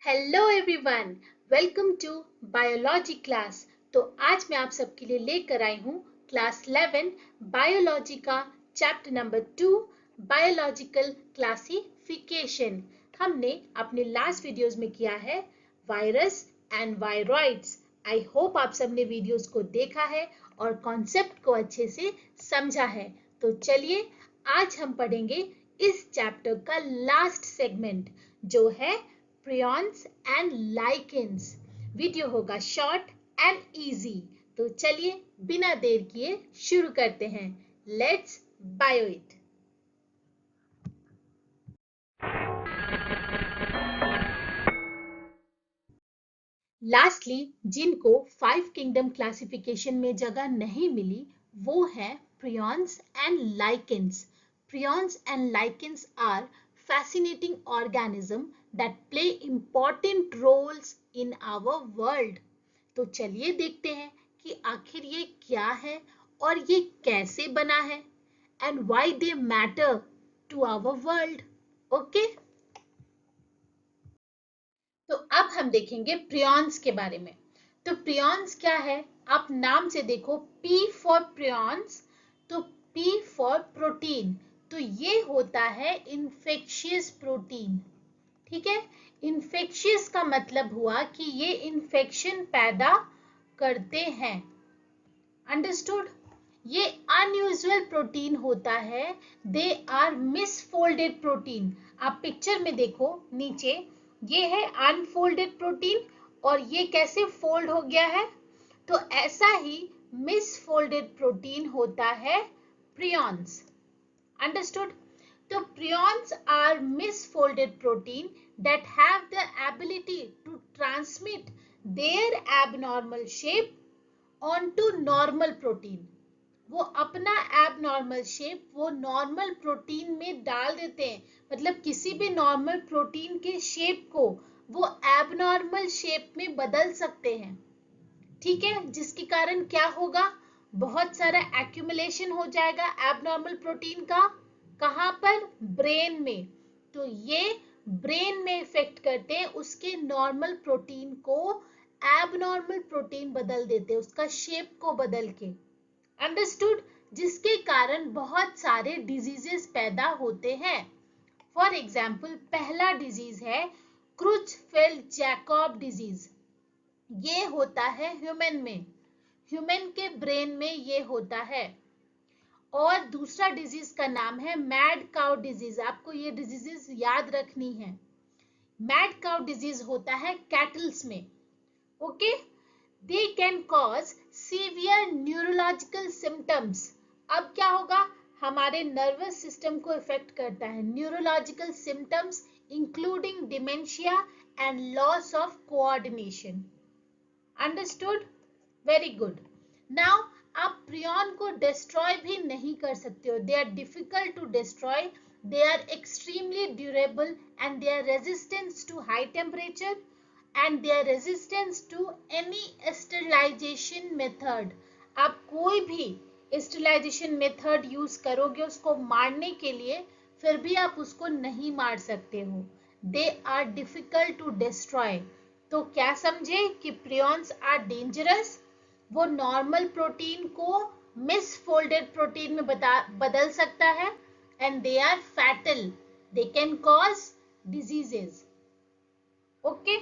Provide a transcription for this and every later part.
Hello everyone, welcome to biology class. तो आज मैं आप सबके लिए लेकर आई हूँ क्लास 11 बायोलॉजी का चैप्टर नंबर 2 बायोलॉजिकल क्लासिफिकेशन। हमने अपने लास्ट वीडियोस में किया है virus and viroids. I hope आप सबने वीडियोस को देखा है और कॉन्सेप्ट को अच्छे से समझा है। तो चलिए आज हम पढ़ेंगे इस चैप्टर का लास्ट सेगमेंट जो है prions and lichens। वीडियो होगा शॉर्ट एंड इजी। तो चलिए बिना देर किए शुरू करते हैं। Let's bio it. लास्टली जिनको 5 किंगडम क्लासिफिकेशन में जगह नहीं मिली वो है prions and lichens। Prions and lichens are fascinating organisms that play important roles in our world। तो चलिए देखते हैं कि आखिर ये क्या है और ये कैसे बना है and why they matter to our world। Okay, तो अब हम देखेंगे प्रियॉन्स के बारे में। तो प्रियॉन्स क्या है, आप नाम से देखो, P फॉर प्रियॉन्स, तो P फॉर प्रोटीन। तो ये होता है इन्फेक्शियस प्रोटीन। ठीक है, इन्फेक्शियस का मतलब हुआ कि ये इन्फेक्शन पैदा करते हैं। अंडरस्टूड। ये अनयूजुअल प्रोटीन होता है, दे आर मिसफोल्डेड प्रोटीन। आप पिक्चर में देखो नीचे, ये है अनफोल्डेड प्रोटीन और ये कैसे फोल्ड हो गया है, तो ऐसा ही मिसफोल्डेड प्रोटीन होता है prions. Understood? So prions are misfolded protein that have the ability to transmit their abnormal shape onto normal protein। वो अपना एबनॉर्मल शेप वो नॉर्मल प्रोटीन में डाल देते हैं, मतलब किसी भी नॉर्मल प्रोटीन के शेप को वो एबनॉर्मल शेप में बदल सकते हैं। ठीक है, जिसके कारण क्या होगा, बहुत सारा एक्यूमुलेशन हो जाएगा एबनॉर्मल प्रोटीन का। कहां पर, ब्रेन में। तो ये ब्रेन में इफेक्ट करते हैं, उसके नॉर्मल प्रोटीन को एबनॉर्मल प्रोटीन बदल देते हैं, उसका शेप को बदल के। अंडरस्टूड। जिसके कारण बहुत सारे डिजीजेस पैदा होते हैं। फॉर एग्जाम्पल पहला डिजीज है क्रुचफेल्ड जैकब डिजीज। ये होता है ह्यूमन में, ह्यूमन के ब्रेन में ये होता है। और दूसरा डिजीज का नाम है मैड काउ डिजीज। आपको ये डिजीजेस याद रखनी है। मैड काउ डिजीज होता है कैटल्स में। Okay, they can cause severe neurological symptoms. अब क्या होगा, हमारे नर्वस सिस्टम को इफेक्ट करता है। Neurological symptoms including dementia and loss of coordination. Understood, very good. Now आप प्रियॉन को डिस्ट्रॉय भी नहीं कर सकते हो, they are difficult to destroy, they are extremely durable and they are resistance to high temperature and they are resistance to any sterilization method. आप कोई भी स्टेरिलाइजेशन मेथड यूज करोगे उसको मारने के लिए, फिर भी आप उसको नहीं मार सकते हो। They are difficult to destroy. तो क्या समझे कि प्रियॉन्स आर डेंजरस, वो नॉर्मल प्रोटीन को मिसफोल्डेड प्रोटीन में बदल सकता है and they are fatal, they can cause diseases. Okay,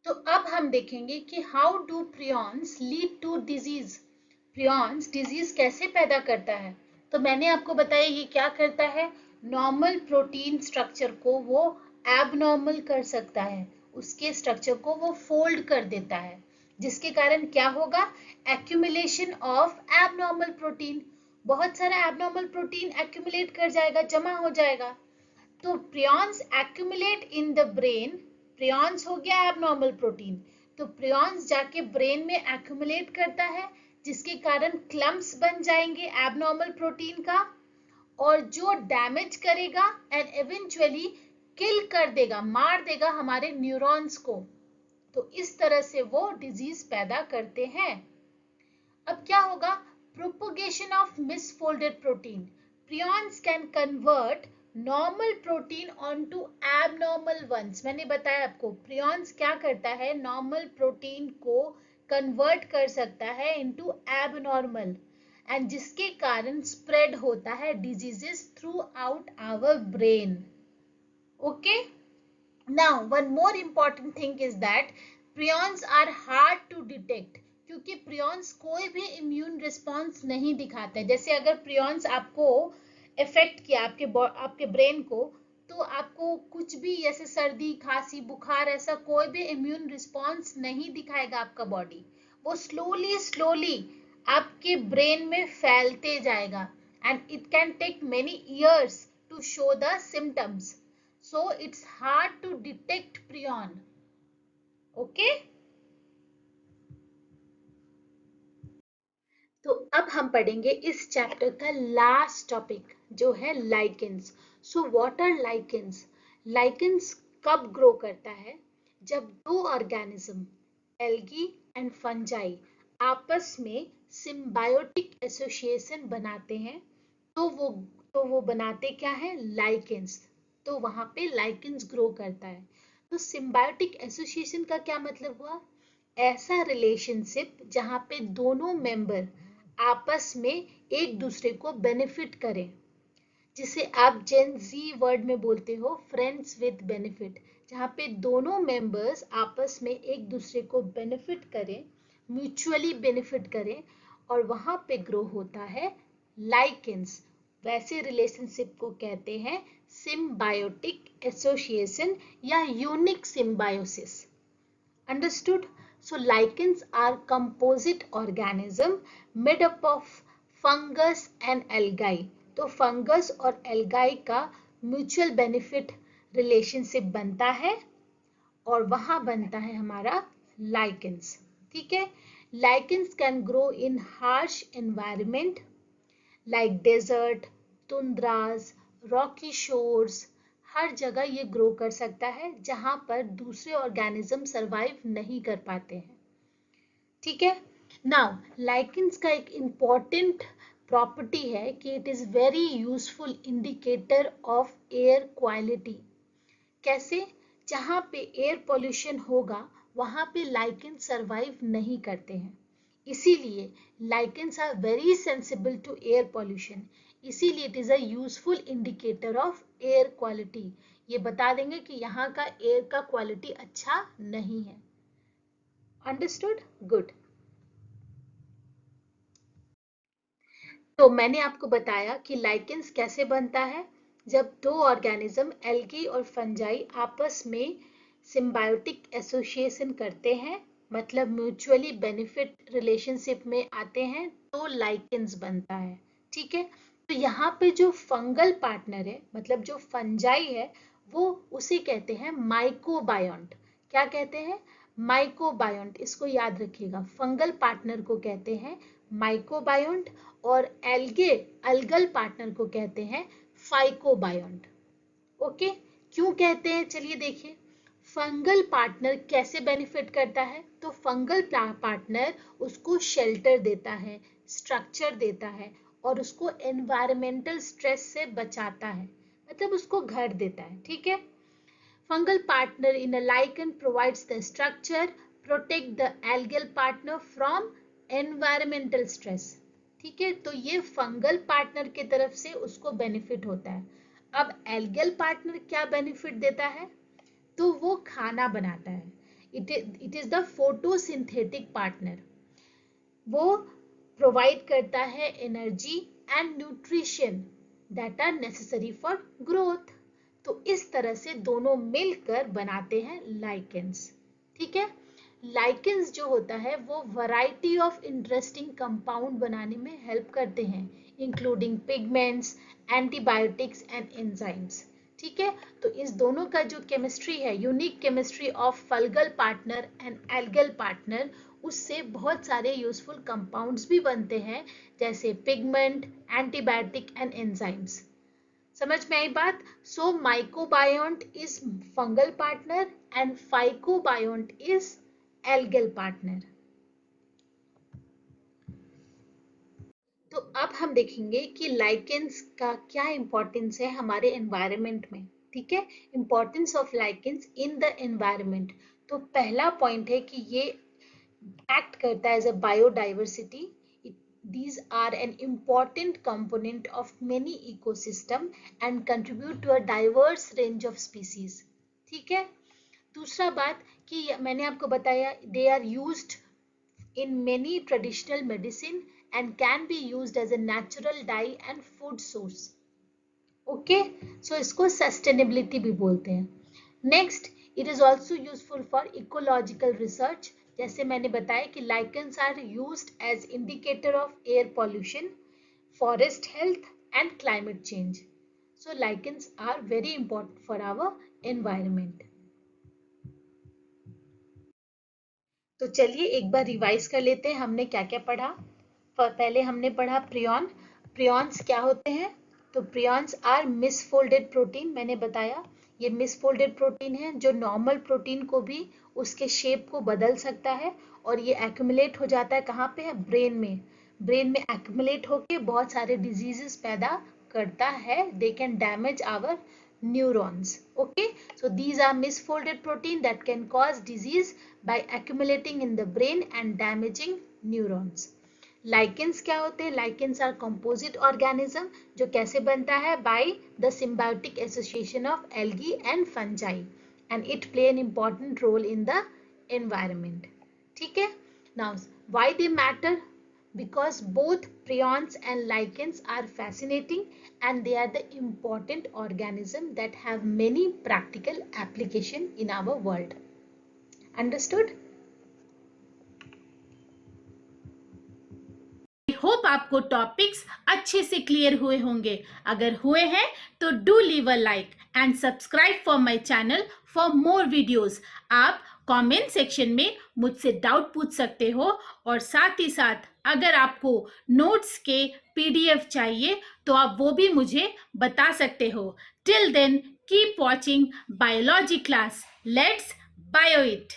तो अब हम देखेंगे कि how do prions lead to disease. Prions disease कैसे पैदा करता है। तो मैंने आपको बताया ये क्या करता है, नॉर्मल प्रोटीन स्ट्रक्चर को वो एबनॉर्मल कर सकता है, उसके स्ट्रक्चर को वो फोल्ड कर देता है, जिसके कारण क्या होगा, एक्यूमुलेशन ऑफ एबनॉर्मल प्रोटीन। बहुत सारा एबनॉर्मल प्रोटीन एक्यूमुलेट कर जाएगा, जमा हो जाएगा। तो prions accumulate in the brain. Prions हो गया एबनॉर्मल प्रोटीन, तो प्रियॉन्स जाके ब्रेन में एक्यूमुलेट करता है, जिसके कारण क्लम्प्स बन जाएंगे एबनॉर्मल प्रोटीन का, और जो डैमेज करेगा एंड इवेंचुअली किल कर देगा, मार देगा हमारे न्यूरॉन्स को। तो इस तरह से वो डिजीज पैदा करते हैं। अब क्या होगा, propagation of misfolded protein. Prions can convert normal protein on to abnormal ones. मैंने बताया आपको प्रियॉन्स क्या करता है, नॉर्मल प्रोटीन को कन्वर्ट कर सकता है इनटू एबनॉर्मल, एंड जिसके कारण स्प्रेड होता है diseases throughout our brain. Okay, now one more important thing is that prions are hard to detect, क्योंकि प्रियॉन्स कोई भी इम्यून रिस्पॉन्स नहीं दिखाते। जैसे अगर प्रियॉन्स आपको इफेक्ट किया आपके ब्रेन को, तो आपको कुछ भी जैसे सर्दी खांसी बुखार ऐसा कोई भी इम्यून रिस्पॉन्स नहीं दिखाएगा आपका बॉडी। वो स्लोली स्लोली आपके ब्रेन में फैलते जाएगा, and it can take many years to show the symptoms, so it's hard to detect prion. Okay, तो अब हम पढ़ेंगे इस चैप्टर का लास्ट टॉपिक जो है lichens. So what are lichens? Lichens कब ग्रो करता है? जब दो ऑर्गेनिज्म एल्गी एंड फंजाई आपस में सिम्बायोटिक एसोसिएशन बनाते हैं, तो वो बनाते क्या है? लाइकेंस। तो वहां पे लाइकेंस ग्रो करता है। तो सिम्बायोटिक एसोसिएशन का क्या मतलब हुआ? ऐसा रिलेशनशिप जहां पे दोनों मेंबर आपस में एक दूसरे को बेनिफिट करें, जिसे आप जेन जी वर्ड में बोलते हो फ्रेंड्स विद बेनिफिट, जहाँ पे दोनों मेंबर्स आपस में एक दूसरे को बेनिफिट करें, म्यूचुअली बेनिफिट करें, और वहां पे ग्रो होता है लाइकेंस। वैसे रिलेशनशिप को कहते हैं सिम्बायोटिक एसोसिएशन या unique symbiosis. Understood? So lichens are composite organism made up of fungus and algae. तो फंगस और एल्गाई का म्यूचुअल बेनिफिट रिलेशनशिप बनता है, और वहां बनता है हमारा लाइकेंस। ठीक है, lichens can grow in harsh environment like desert, tundras, rocky shores. हर जगह ये ग्रो कर सकता है जहां पर दूसरे ऑर्गेनिज्म सरवाइव नहीं कर पाते हैं। ठीक है, नाउ लाइकेंस का एक इम्पॉर्टेंट प्रॉपर्टी है कि it is very useful indicator of air quality. कैसे? जहां पे एयर पोल्यूशन होगा वहां पे लाइकेंस सरवाइव नहीं करते हैं, इसीलिए lichens are very sensible to air pollution. इसीलिए it is a useful indicator of air quality. ये बता देंगे कि यहाँ का एयर का क्वालिटी अच्छा नहीं है। अंडरस्टूड? गुड। तो मैंने आपको बताया कि लाइकेंस कैसे बनता है। जब दो ऑर्गेनिज्म एल्गी और फंजाई आपस में सिम्बायोटिक एसोसिएशन करते हैं, मतलब म्यूचुअली बेनिफिट रिलेशनशिप में आते हैं, तो लाइकेंस बनता है। ठीक है, तो यहाँ पे जो फंगल पार्टनर है, मतलब जो फंजाई है, वो उसे कहते हैं माइकोबायोन्ट। क्या कहते हैं? माइकोबायोन्ट। इसको याद रखिएगा, फंगल पार्टनर को कहते हैं माइकोबायोन्ट, और अलगल पार्टनर को कहते हैं फाइकोबायोन्ट। ओके, क्यों कहते हैं? चलिए देखिए, फंगल पार्टनर कैसे बेनिफिट करता है? तो फंगल पार्टनर उसको शेल्टर देता है, स्ट्रक्चर देता है, और उसको एनवायरमेंटल स्ट्रेस से बचाता है, मतलब उसको घर देता है। ठीक है, fungal partner in a lichen provides the structure, protect the algal partner from environmental stress। ठीक है, तो ये फंगल पार्टनर की तरफ से उसको बेनिफिट होता है। अब एल्गल पार्टनर क्या बेनिफिट देता है? तो वो खाना बनाता है। It is the photosynthetic partner. वो प्रोवाइड करता है energy and nutrition that are necessary for growth. तो इस तरह से दोनों मिलकर बनाते हैं लाइकेंस। ठीक है, लाइकेंस जो होता है वो वैरायटी ऑफ इंटरेस्टिंग कंपाउंड बनाने में हेल्प करते हैं, including pigments, antibiotics and enzymes. ठीक है, तो इस दोनों का जो केमिस्ट्री है, unique chemistry of fungal partner and algal partner, उससे बहुत सारे यूजफुल कंपाउंड्स भी बनते हैं, जैसे पिगमेंट, एंटीबायोटिक एंड एंजाइम्स। समझ में आई बात? So mycobiont is fungal partner and phycobiont is algal partner. तो अब हम देखेंगे कि लाइकेंस का क्या इंपॉर्टेंस है हमारे एनवायरनमेंट में, ठीक है। Importance of lichens in the environment. तो पहला पॉइंट है कि ये एक्ट करता है as a biodiversity. These are an important component of many ecosystem and contribute to a diverse range of species, ठीक है। दूसरा बात कि मैंने आपको बताया they are used in many traditional medicine and can be used as a natural dye and food source, okay. So इसको sustainability भी बोलते हैं। Next, it is also useful for ecological research. जैसे मैंने बताया कि lichens are used as indicator of air pollution, forest health and climate change. So lichens are very important for our environment. तो चलिए एक बार रिवाइज कर लेते हैं हमने क्या क्या पढ़ा। पहले हमने पढ़ा प्रियॉन। प्रियॉन्स क्या होते हैं? तो प्रियॉन्स आर मिसफोल्डेड प्रोटीन। मैंने बताया ये मिसफोल्डेड प्रोटीन है जो नॉर्मल प्रोटीन को भी उसके शेप को बदल सकता है, और ये एक्यूमुलेट हो जाता है कहाँ पे है? ब्रेन में। ब्रेन में एक्यूमुलेट होके बहुत सारे डिजीजेस पैदा करता है। They can damage our neurons, okay? So these are misfolded protein that can cause disease by accumulating in the brain and damaging neurons. Lichens क्या होते हैं? Lichens are composite organism जो कैसे बनता है? By the symbiotic association of algae and fungi, and it play an important role in the environment, ठीक है। Now why they matter? Because both prions and lichens are fascinating and they are the important organism that have many practical application in our world. Understood? I hope आपको topics अच्छे से clear हुए होंगे। अगर हुए हैं तो do leave a like and subscribe for my channel for more videos. आप कमेंट सेक्शन में मुझसे डाउट पूछ सकते हो, और साथ ही साथ अगर आपको नोट्स के पीडीएफ चाहिए तो आप वो भी मुझे बता सकते हो। Till then keep watching biology class. Let's bio it.